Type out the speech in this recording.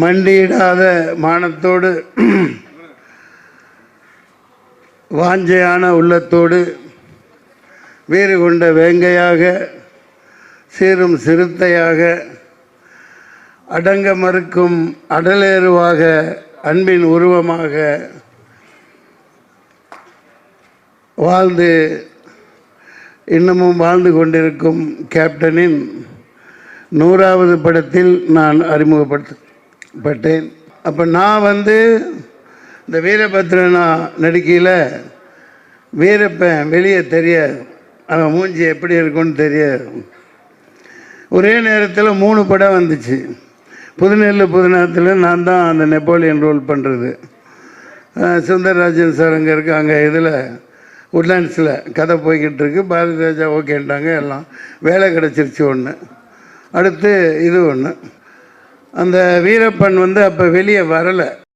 மண்டியிடாத மானத்தோடு வாஞ்சையான உள்ளத்தோடு வீறு கொண்ட வேங்கையாக சீரும் சிறுத்தையாக அடங்க மறுக்கும் அடலேறுவாக அன்பின் உருவமாக வாழ்ந்து இன்னமும் வாழ்ந்து கொண்டிருக்கும் கேப்டனின் 100வது படத்தில் நான் அறிமுகப்படுத்தப்பட்டேன். அப்போ நான் இந்த வீரபத்ரனா நடிக்கையில் வீரப்பன் வெளியே தெரியாது, அவன் மூஞ்சி எப்படி இருக்குன்னு தெரியாது. ஒரே நேரத்தில் 3 படம் வந்துச்சு. புதுநெல்லு புதுநாத்தில் நான் தான் அந்த நெப்போலியன் ரோல் பண்ணுறது. சுந்தரராஜன் சார் அங்கே இருக்காங்க, இதில் உட்லாண்ட்ஸில் கதை போய்கிட்டு இருக்கு. பாரதி ராஜா ஓகேன்ட்டாங்க, எல்லாம் வேலை கிடச்சிருச்சு. ஒன்று அடுத்து இது ஒன்று. அந்த வீரப்பன் அப்போ வெளியே வரலை.